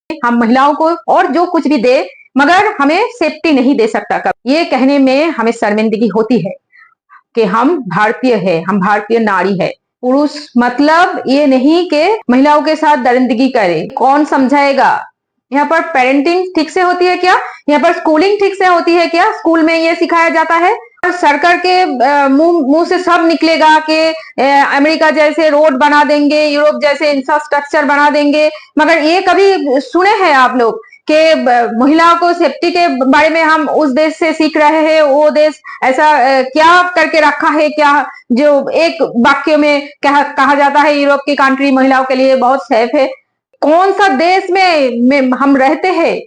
हम महिलाओं को और जो कुछ भी दे, मगर हमें सेफ्टी नहीं दे सकता। कब ये कहने में हमें शर्मिंदगी होती है कि हम भारतीय है, हम भारतीय नारी है। पुरुष मतलब ये नहीं कि महिलाओं के साथ दरिंदगी करे। कौन समझाएगा? यहाँ पर पेरेंटिंग ठीक से होती है क्या? यहाँ पर स्कूलिंग ठीक से होती है क्या? स्कूल में ये सिखाया जाता है? और सरकार के मुंह से सब निकलेगा कि अमेरिका जैसे रोड बना देंगे, यूरोप जैसे इंफ्रास्ट्रक्चर बना देंगे, मगर ये कभी सुने हैं आप लोग कि महिलाओं को सेफ्टी के बारे में हम उस देश से सीख रहे हैं, वो देश ऐसा क्या करके रखा है क्या, जो एक वाक्य में कहा जाता है यूरोप की कंट्री महिलाओं के लिए बहुत सेफ है। कौन सा देश में हम रहते हैं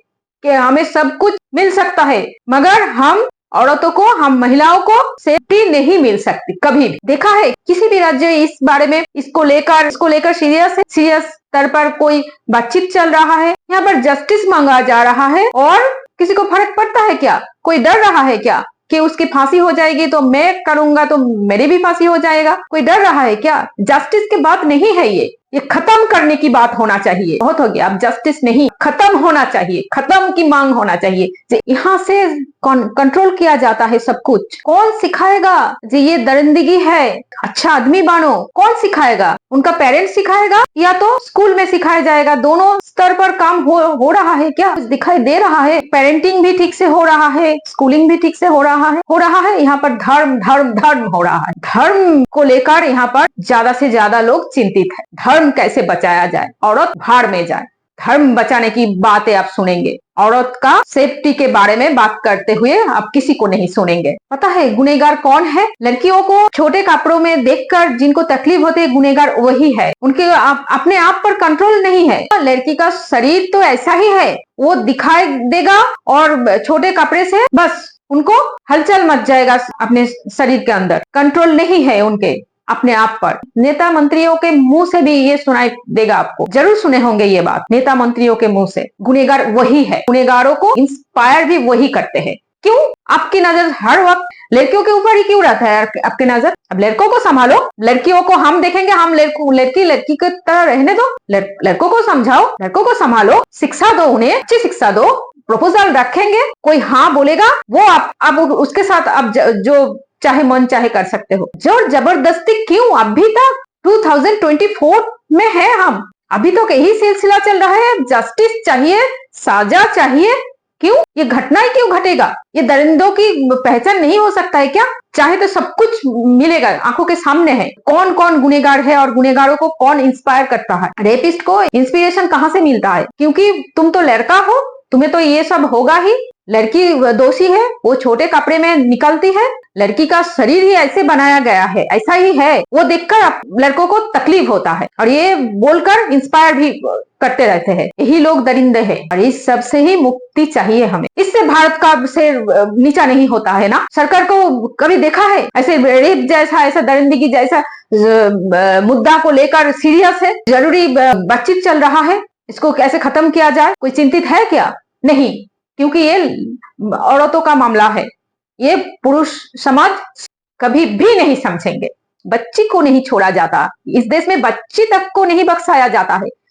कि हमें सब कुछ मिल सकता है, मगर हम औरतों को, हम महिलाओं को सेफ्टी नहीं मिल सकती कभी भी। देखा है किसी भी राज्य इस बारे में, इसको लेकर सीरियस स्तर पर कोई बातचीत चल रहा है? यहाँ पर जस्टिस मांगा जा रहा है और किसी को फर्क पड़ता है क्या? कोई डर रहा है क्या कि उसकी फांसी हो जाएगी तो मैं करूंगा तो मेरी भी फांसी हो जाएगा? कोई डर रहा है क्या? जस्टिस की बात नहीं है ये खत्म करने की बात होना चाहिए। बहुत हो गया, अब जस्टिस नहीं, खत्म होना चाहिए, खत्म की मांग होना चाहिए। यहाँ से कंट्रोल किया जाता है सब कुछ। कौन सिखाएगा जी ये दरिंदगी है? अच्छा आदमी बनो, कौन सिखाएगा? उनका पेरेंट्स सिखाएगा या तो स्कूल में सिखाया जाएगा? दोनों स्तर पर काम हो रहा है क्या? कुछ दिखाई दे रहा है? पेरेंटिंग भी ठीक से हो रहा है, स्कूलिंग भी ठीक से हो रहा है। यहाँ पर धर्म धर्म धर्म हो रहा है। धर्म को लेकर यहाँ पर ज्यादा से ज्यादा लोग चिंतित है। धर्म कैसे बचाया जाए? औरत भाड़ में जाए। धर्म बचाने की बातें आप सुनेंगे, औरत का सेफ्टी के बारे में बात करते हुए आप किसी को नहीं सुनेंगे। पता है गुनहगार कौन है? लड़कियों को छोटे कपड़ों में देखकर जिनको तकलीफ होती है, गुनहगार वही है। उनके अपने आप पर कंट्रोल नहीं है। लड़की का शरीर तो ऐसा ही है, वो दिखाई देगा और छोटे कपड़े से बस उनको हलचल मच जाएगा। अपने शरीर के अंदर कंट्रोल नहीं है उनके अपने आप पर। नेता मंत्रियों के मुंह से भी ये सुनाई देगा, आपको जरूर सुने होंगे ये बात नेता मंत्रियों के मुंह से। गुनहगार वही है, गुनहगारों को इंस्पायर भी वही करते हैं। क्यों? आपकी नजर हर वक्त लड़कियों के ऊपर ही क्यों रहता है? आपकी नजर, अब लड़कों को संभालो। लड़कियों को हम देखेंगे, हम लड़की की तरह रहने दो। लड़कों को समझाओ, लड़कों को संभालो, शिक्षा दो, उन्हें अच्छी शिक्षा दो। प्रपोजल रखेंगे, कोई हाँ बोलेगा, वो आप उसके साथ आप जो चाहे मन चाहे कर सकते हो। जोर जबरदस्ती क्यों? अभी तक 2024 में है हम, अभी तो यही सिलसिला चल रहा है। जस्टिस चाहिए, सजा चाहिए। क्यों? ये घटना ही क्यों घटेगा? ये दरिंदों की पहचान नहीं हो सकता है क्या? चाहे तो सब कुछ मिलेगा, आंखों के सामने है। कौन कौन गुनहगार है और गुनहगारों को कौन इंस्पायर करता है? रेपिस्ट को इंस्पिरेशन कहाँ से मिलता है? क्योंकि तुम तो लड़का हो, तुम्हें तो ये सब होगा ही। लड़की दोषी है, वो छोटे कपड़े में निकलती है। लड़की का शरीर ही ऐसे बनाया गया है, ऐसा ही है। वो देखकर लड़कों को तकलीफ होता है और ये बोलकर इंस्पायर भी करते रहते हैं। यही लोग दरिंदे हैं और इस सब से ही मुक्ति चाहिए हमें। इससे भारत का सिर नीचा नहीं होता है ना? सरकार को कभी देखा है ऐसे रेप जैसा, ऐसा दरिंदगी जैसा मुद्दा को लेकर सीरियस है? जरूरी बातचीत चल रहा है, इसको कैसे खत्म किया जाए? कोई चिंतित है क्या? नहीं, क्योंकि ये औरतों का मामला है। ये पुरुष समाज कभी भी नहीं समझेंगे। बच्ची को नहीं छोड़ा जाता, इस देश में बच्ची तक को नहीं बख्शाया जाता है।